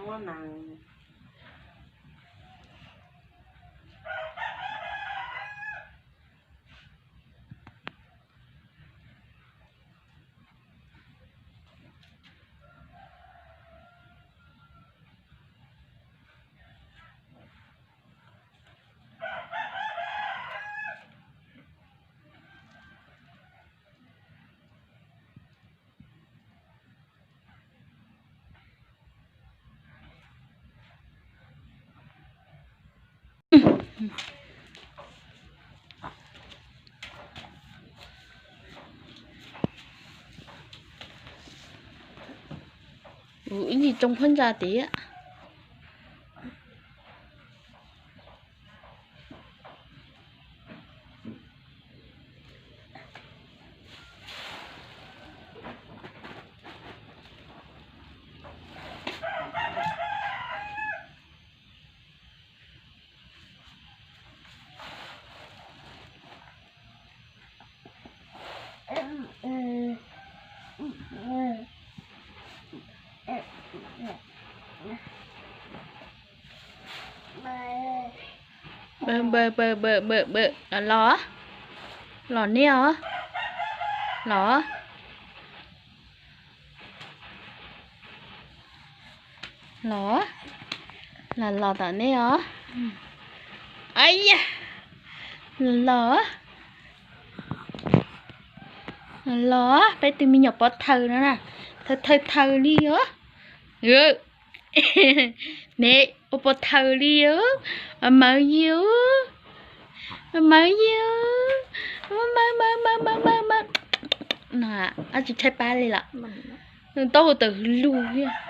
nó nặng. Ủa gì trông phân ra tí ạ. Bơ lò lò nè hả lò lò là lò tao nè hả ấy da lò lò bây giờ mình nhập bớt thơ nữa nè thơ đi á ừ nè ô bớt thơ đi á mở dữ mở nè anh chỉ thấy ba đi là tôi từ luôn nha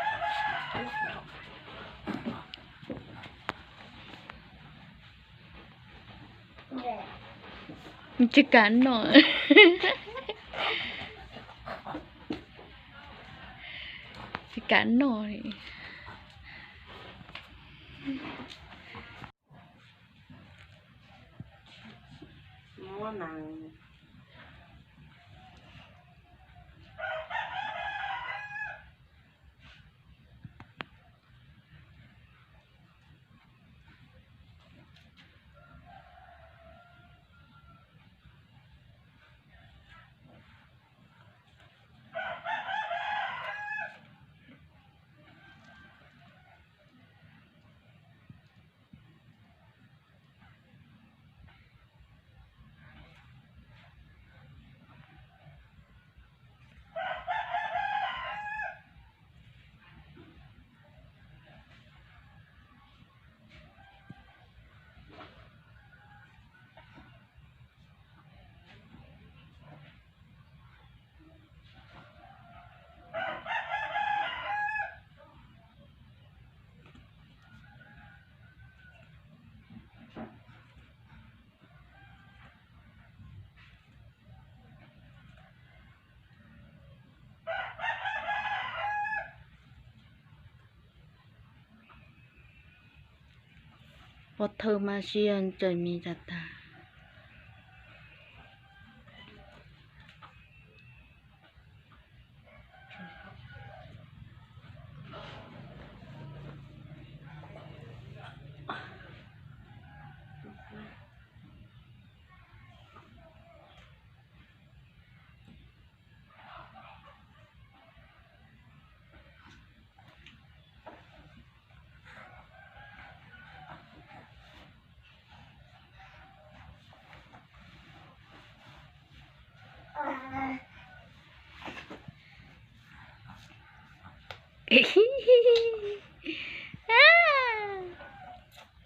mình chỉ cắn rồi chỉ cắn rồi Nó nặng. bớt thơ mà xiên trời mi ra ta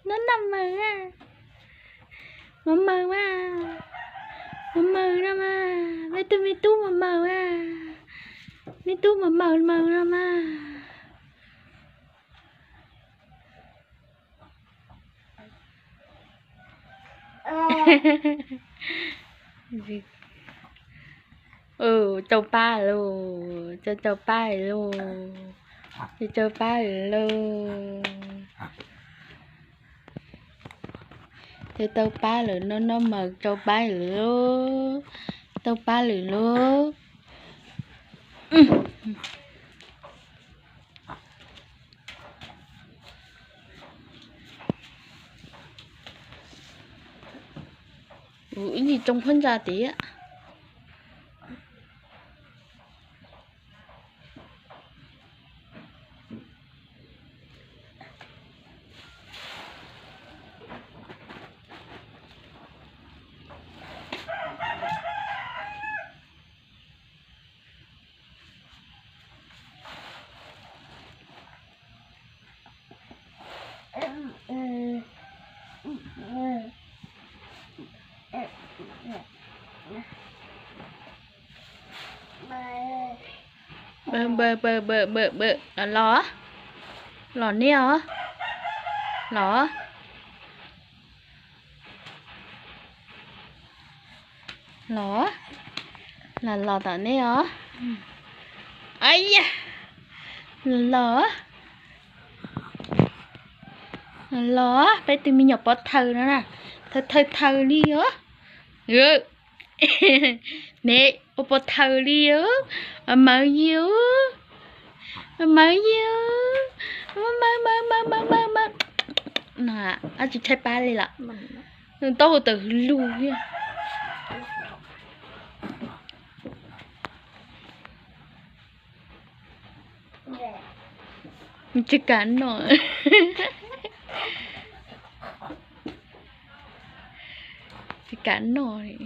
nó nằm mơ à nó mơ mà nó mơ ra mà mấy tôi mấy tú mà mơ à mấy tú mà mơ ra mà châu ba luôn châu ba luôn châu ba luôn thì châu ba luôn nó mở châu ba luôn châu ba luôn trông phân ra tí ạ. Bơ là lò nè hả? Lò là lò tao nè hả? Ấy da lò bây tụi mình nhập bớt thơ nữa nè thơ đi hả? Nè ô bớt thơ đi hả? Mở dữ mở nè anh chỉ thấy ba đi là tao từ luôn nha chỉ cắn rồi chỉ cắn rồi